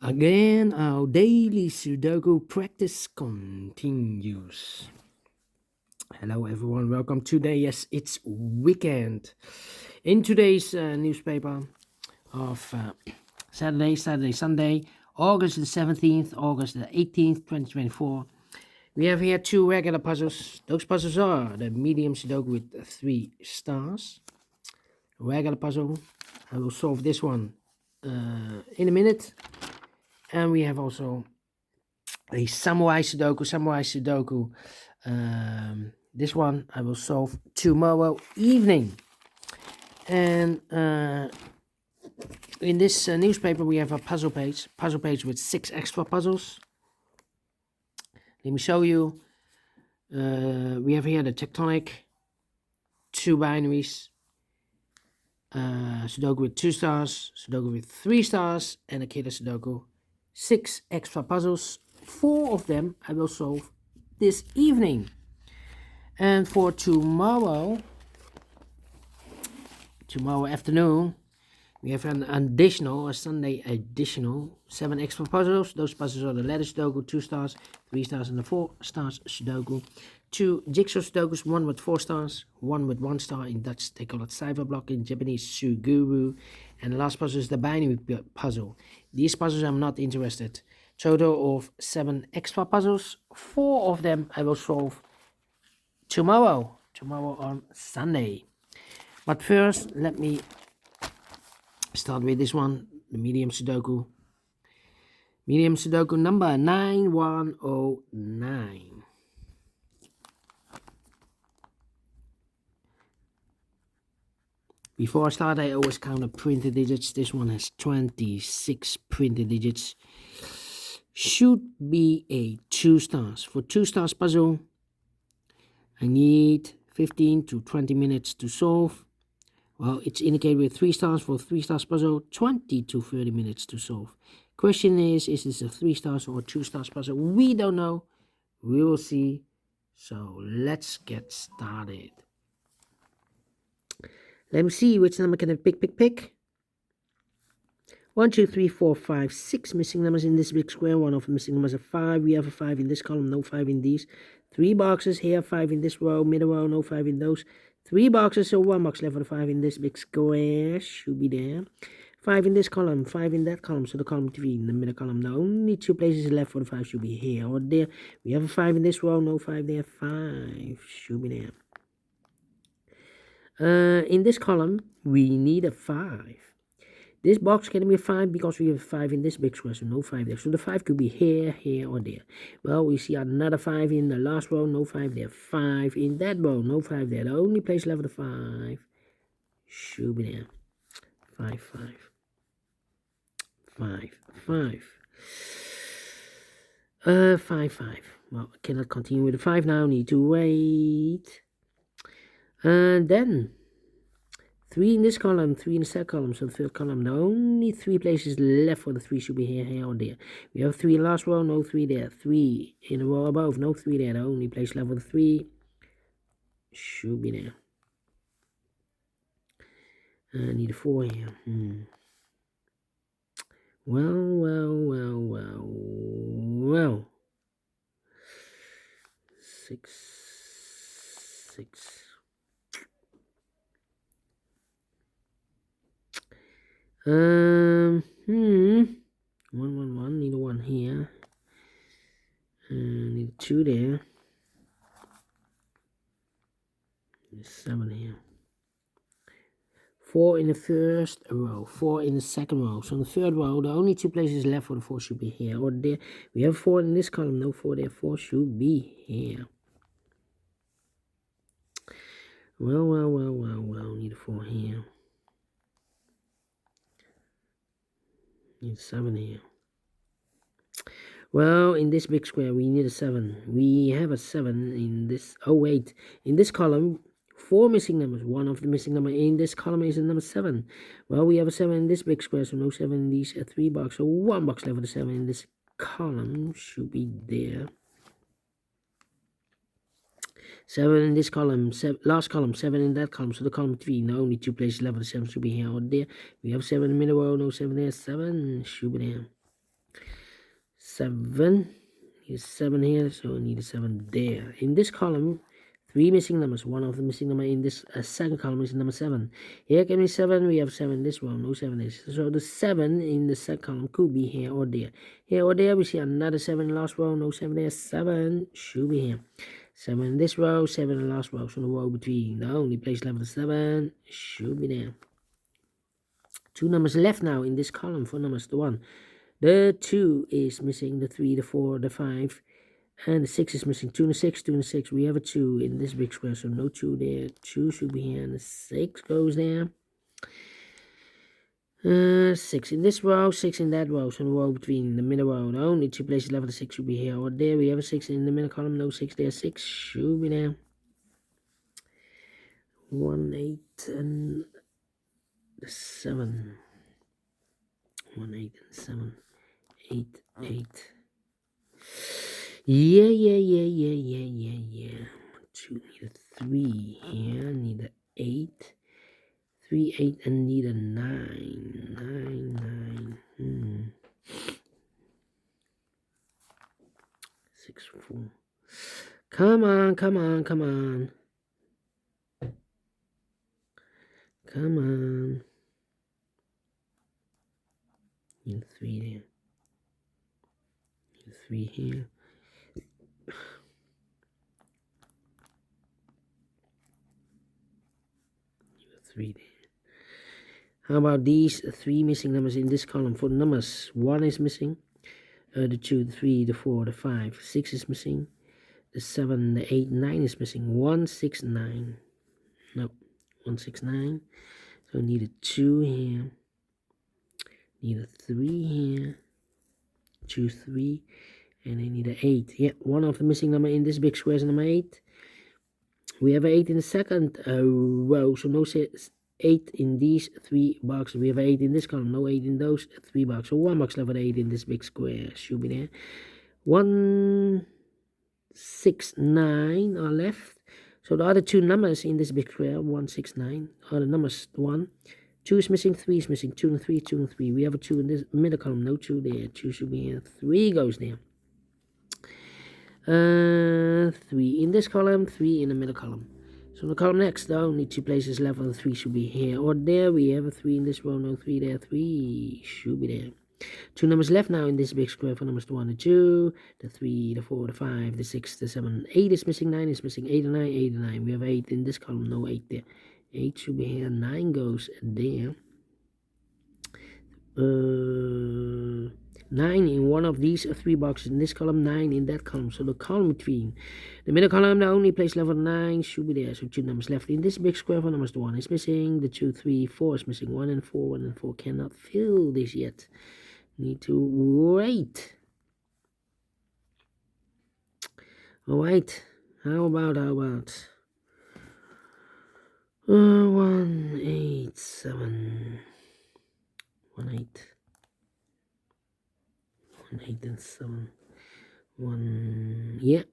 Again, our daily Sudoku practice continues. Hello, everyone. Welcome today. Yes, it's weekend. In today's newspaper of Sunday, Sunday, August the 17th, August the 18th, 2024, we have here two regular puzzles. Those puzzles are the Medium Sudoku with 3 stars. Regular puzzle. I will solve this one in a minute. And we have also a Samurai Sudoku. This one I will solve tomorrow evening. And in this newspaper we have a puzzle page with 6 extra puzzles. Let me show you. We have here the tectonic, 2 binaries, Sudoku with 2 stars, Sudoku with 3 stars, and a killer Sudoku. 6 extra puzzles. 4 of them I will solve this evening. And for tomorrow afternoon, we have a Sunday additional 7 extra puzzles. Those puzzles are the letter Sudoku, 2 stars, 3 stars, and the 4 stars Sudoku. 2 jigsaw Sudokus, 1 with 4 stars, 1 with 1 star. In Dutch, they call it cipher block. In Japanese, suguru. And the last puzzle is the binary puzzle. These puzzles I'm not interested. Total of 7 extra puzzles. 4 of them I will solve tomorrow on Sunday. But first, let me start with this one, the Medium Sudoku. Medium Sudoku number 9109. Before I start, I always count the printed digits. This one has 26 printed digits. Should be a 2 stars. For 2 stars puzzle, I need 15 to 20 minutes to solve. Well, it's indicated with 3 stars. For 3 stars puzzle, 20 to 30 minutes to solve. Question is this a 3 stars or 2 stars puzzle? We don't know. We will see. So let's get started. Let me see which number can I pick. 1, 2, 3, 4, 5, 6 missing numbers in this big square. One of the missing numbers are 5. We have a 5 in this column, no 5 in these. 3 boxes here, 5 in this row, middle row, no 5 in those. 3 boxes, so 1 box left for the 5 in this big square. Should be there. 5 in this column, 5 in that column, so the column 3 in the middle column. The only 2 places left for the 5 should be here or there. We have a 5 in this row, no 5 there. 5 should be there. In this column, we need a 5. This box can be a 5 because we have a 5 in this big square, so no 5 there. So the 5 could be here, or there. Well, we see another 5 in the last row, no 5 there. 5 in that row, no 5 there. The only place left for the 5 should be there. 5, 5. 5, 5. 5, 5. Well, I cannot continue with the 5 now. Need to wait. And then 3 in this column, 3 in the second column, so the third column. The only 3 places left for the 3 should be here, or there. We have 3 in the last row, no 3 there. 3 in the row above, no 3 there. The only place left for the 3 should be there. I need a 4 here. Well. 6. 1, 1, need a 1 here. Need a 2 there. Need a 7 here. 4 in the first row, 4 in the second row. So in the third row, the only 2 places left for the 4 should be here or there. We have 4 in this column, no 4 there. 4 should be here. Well, need a 4 here. Need a 7 here. Well, in this big square, we need a 7. We have a 7 in this. Oh, wait. In this column, 4 missing numbers. One of the missing number in this column is the number 7. Well, we have a 7 in this big square, so no 7 in these 3 boxes. So 1 box left for the 7 in this column should be there. 7 in this column, last column, 7 in that column, so the column 3, no, only 2 places left, the 7 should be here or there. We have 7 in the middle row, no 7 there, 7 should be there. 7. Here's 7 here, so I need a 7 there. In this column, 3 missing numbers. One of the missing number in this second column is number 7. Here can be 7. We have 7 in this one. No 7 is. So the 7 in the second column could be here or there. Here or there, we see another 7 in the last row. No 7 there. 7 should be here. 7 in this row. 7 in the last row. So the row between the only place left is 7 should be there. 2 numbers left now in this column for numbers. The 1. The 2 is missing, the 3, the 4, the 5, and the 6 is missing. 2 and 6, 2 and 6. We have a 2 in this big square, so no 2 there. 2 should be here, and the 6 goes there. 6 in this row, 6 in that row, so the row between the middle row. The only 2 places left, the 6 should be here or there. We have a 6 in the middle column, no 6 there. 6 should be there. 1, 8, and 7. 1, 8, and 7. 8, 8. Yeah. 2, need a 3 here, need a 8. 3, 8, and need a 9. 9. 6, 4. Come on. Come on. Need a 3 there. 3 here. Need a 3 there. How about these 3 missing numbers in this column? For the numbers, 1 is missing. The 2, the 3, the 4, the 5, 6 is missing. The 7, the 8, 9 is missing. 1, 6, 9. No, 1, 6, 9. So need a 2 here. Need a 3 here. 2, 3. And I need an 8. Yeah, one of the missing number in this big square is number 8. We have an 8 in the second row, so no 8 in these 3 boxes. We have an 8 in this column, no 8 in those 3 boxes. So 1 box left with 8 in this big square should be there. 1, 6, 9 are left. So the other 2 numbers in this big square, 1, 6, 9, are the numbers 1. 2 is missing, 3 is missing, 2 and 3, 2 and 3. We have a 2 in this middle column, no 2 there. 2 should be here, 3 goes there. 3 in this column, 3 in the middle column. So the column next, the only 2 places left, the 3 should be here or there. We have a 3 in this row, no 3 there. 3 should be there. 2 numbers left now in this big square for numbers 1 and 2, the 3, the 4, the 5, the 6, the 7, 8 is missing, 9 is missing, 8 and 9, 8 and 9. We have 8 in this column, no 8 there. 8 should be here, 9 goes there. 9 in one of these 3 boxes in this column, 9 in that column. So the column between the middle column, the only place left for 9 should be there. So 2 numbers left in this big square for numbers. The 1 is missing, the 2, 3, 4 is missing, 1 and 4, 1 and 4 cannot fill this yet. Need to wait. Alright, how about 1, 8, 7, 1, 8. 1, 8, and 7. 1, yeah.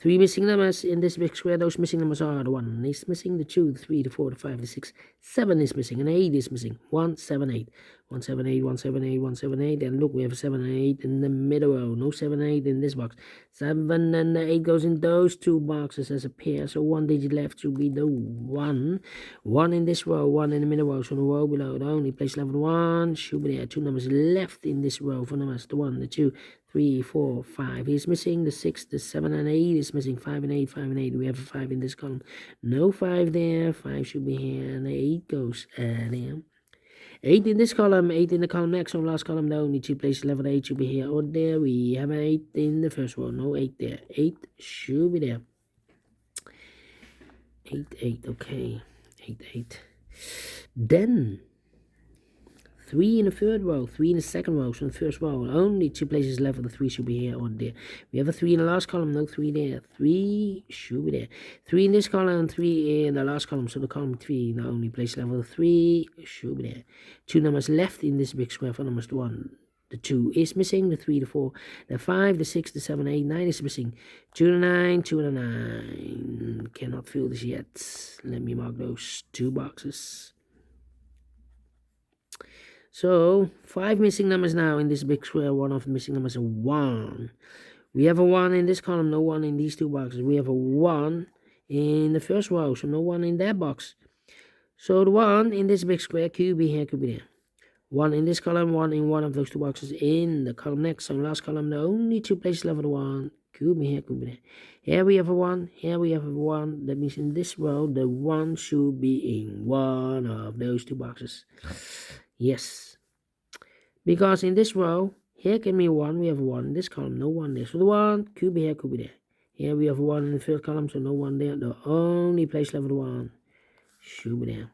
3 missing numbers in this big square. Those missing numbers are the 1 is missing, the 2, the 3, the 4, the 5, the 6, 7 is missing, and 8 is missing. 1, 7, 8. 1, 7, 8, 1, 7, 8, 1, 7, 8. And look, we have a 7 and 8 in the middle row. No 7, 8 in this box. 7 and the 8 goes in those 2 boxes as a pair. So 1 digit left should be the 1. 1 in this row, 1 in the middle row. So the row below, the only place left 1 should be there. 2 numbers left in this row for numbers. The 1, the 2, 3, 4, 5 is missing. The 6, the 7, and 8 is missing. 5 and 8, 5 and 8. We have a 5 in this column. No 5 there. 5 should be here. And the 8 goes there. 8 in this column. 8 in the column next. On last column, the only 2 places left. 8 should be here or there. We have an 8 in the first row. No 8 there. 8 should be there. 8, 8. Okay. 8, 8. Then 3 in the third row, 3 in the second row, so in the first row, only 2 places left for the 3 should be here or there. We have a 3 in the last column, no 3 there. 3 should be there. 3 in this column, 3 in the last column, so the column 3, the only place left for the 3 should be there. 2 numbers left in this big square for numbers 1. The 2 is missing, the 3, the 4, the 5, the 6, the 7, 8, 9 is missing. 2 and 9, 2 and 9. Cannot fill this yet. Let me mark those 2 boxes. So 5 missing numbers now in this big square. One of the missing numbers is 1. We have a 1 in this column, no 1 in these two boxes. We have a 1 in the first row, so no 1 in that box. So the 1 in this big square, could be here, could be there. 1 in this column, 1 in one of those two boxes in the column next. So last column, the only two places left for the 1, could be here, could be there. Here we have a 1, here we have a 1. That means in this row, the 1 should be in one of those two boxes. Yes. Because in this row, here can be 1, we have 1 in this column, no 1 there. So the 1 could be here, could be there. Here we have 1 in the first column, so no 1 there. The only place left for the 1 should be there.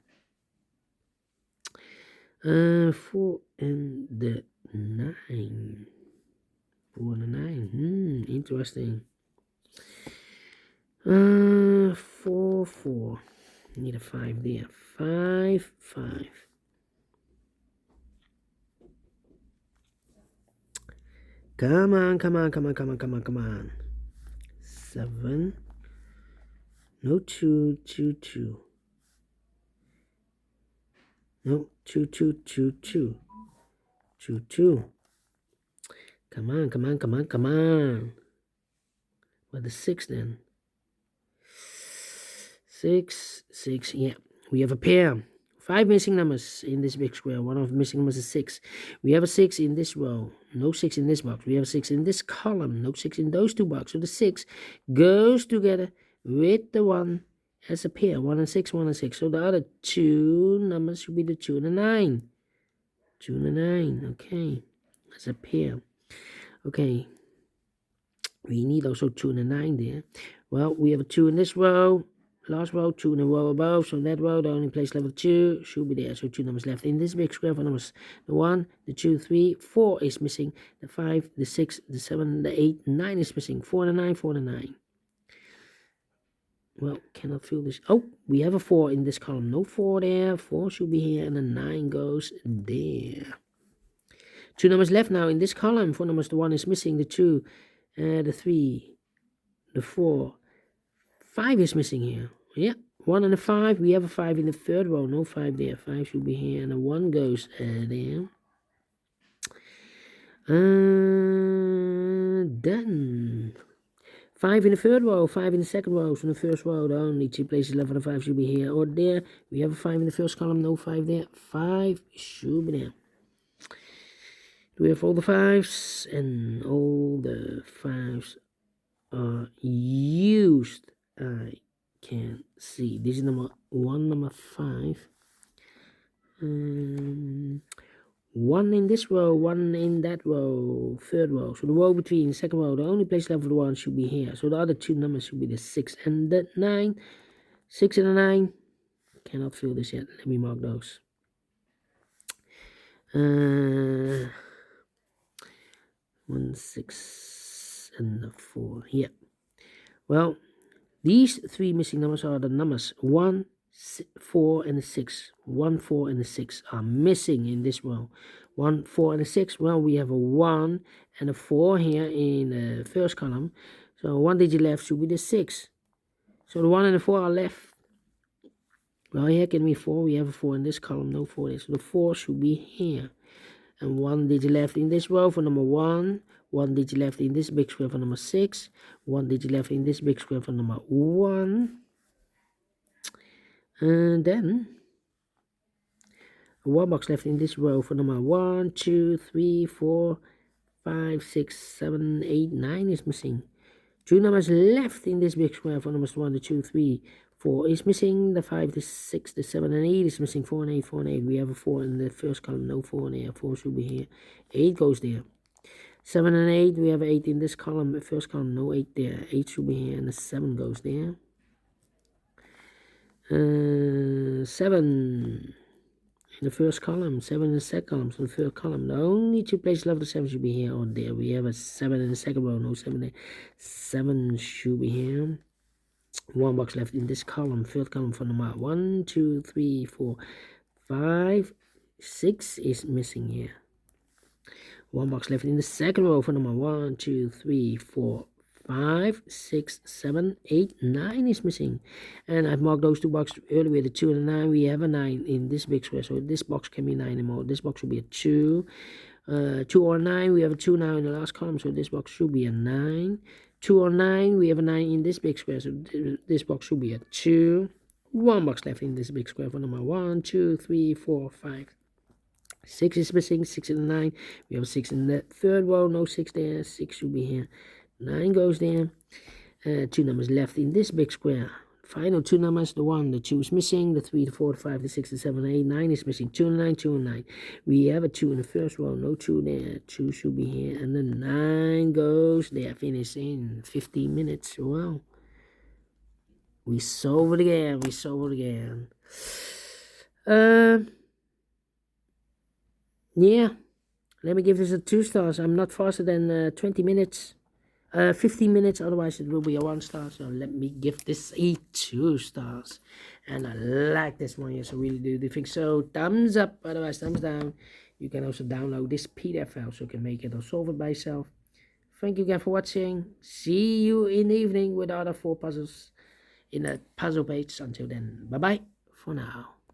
4 and the 9. 4 and the 9. Interesting. 4, 4. Need a 5 there. 5, 5. Come on, come on, come on, come on, come on, come on. 7. No 2, 2, 2. No, 2, 2, 2, 2. 2, 2. Come on, come on, come on, come on. What the 6 then? 6, 6, yeah. We have a pair. 5 missing numbers in this big square. One of the missing numbers is 6. We have a 6 in this row. No 6 in this box. We have a 6 in this column. No 6 in those two boxes. So the 6 goes together with the 1 as a pair. 1 and 6, 1 and 6. So the other two numbers should be the 2 and the 9. 2 and the 9. Okay. As a pair. Okay. We need also 2 and a 9 there. Well, we have a 2 in this row. Last row, 2 in a row above. So that row, the only place level 2 should be there. So 2 numbers left in this big square for numbers. The 1, the 2, 3, 4 is missing. The 5, the 6, the 7, the 8, 9 is missing. 4 and a 9, 4 and a 9. Well, cannot fill this. Oh, we have a 4 in this column. No 4 there. 4 should be here. And the 9 goes there. 2 numbers left now in this column. 4 numbers, the 1 is missing. The 2, the 3, the 4. 5 is missing here. Yeah, 1 and a 5. We have a 5 in the third row. No 5 there. 5 should be here. And a 1 goes there. Done. 5 in the third row. 5 in the second row. So in the first row, the only two places left for the 5 should be here or there. We have a 5 in the first column. No 5 there. 5 should be there. Do we have all the 5s? And all the 5s are used. I can see. This is number 1, number 5. 1 in this row, 1 in that row, third row. So the row between the second row, the only place left for the 1 should be here. So the other two numbers should be the 6 and the 9. 6 and the 9. Cannot fill this yet. Let me mark those. 1, 6 and the 4. Yeah. Well, these 3 missing numbers are the numbers 1, 4, and 6. 1, 4, and 6 are missing in this row. 1, 4, and 6. Well, we have a 1 and a 4 here in the first column. So 1 digit left should be the 6. So the 1 and the 4 are left. Well, here can be 4. We have a 4 in this column. No 4 there. So the 4 should be here. And 1 digit left in this row for number 1. 1 digit left in this big square for number 6. 1 digit left in this big square for number 1. And then 1 box left in this row for number 1, 2, 3, 4, 5, 6, 7, 8, 9 is missing. 2 numbers left in this big square for numbers 1, 2, 3, 4 is missing. The 5, the 6, the 7, and 8 is missing. 4 and 8, 4 and 8. We have a 4 in the first column. No 4 in there. 4 should be here. 8 goes there. 7 and 8. We have 8 in this column. The first column. No 8 there. 8 should be here. And the 7 goes there. 7 in the first column. 7 in the second column. So the third column. The only two places left, the 7 should be here or there. We have a 7 in the second row. No 7 there. 7 should be here. 1 box left in this column. Third column for number 1, 2, 3, 4, 5, 6 is missing here. 1 box left in the second row for number 1, 2, 3, 4, 5, 6, 7, 8, 9 is missing. And I've marked those two boxes earlier, the 2 and the 9. We have a 9 in this big square, so this box can be 9 anymore. This box should be a 2. 2 or 9, we have a 2 now in the last column, so this box should be a 9. 2 or 9, we have a 9 in this big square, so this box should be a 2. One box left in this big square for number 1, 2, 3, 4, 5. 6 is missing, 6 and 9. We have 6 in the third row, no 6 there. 6 should be here. 9 goes there. 2 numbers left in this big square. Final 2 numbers, the 1, the 2 is missing, the 3, the 4, the 5, the 6, the 7, the 8, 9 is missing. 2 and 9, 2 and 9. We have a 2 in the first row, no 2 there. 2 should be here, and then 9 goes there. Finish in 15 minutes. Wow. We solve it again. Yeah, let me give this a 2 stars. I'm not faster than 20 minutes. 15 minutes, otherwise it will be a 1 star. So let me give this a 2 stars. And I like this one, yes, I really do think so. Thumbs up, otherwise thumbs down. You can also download this PDF file so you can make it or solve it by yourself. Thank you again for watching. See you in the evening with the other 4 puzzles in the puzzle page. Until then, bye bye for now.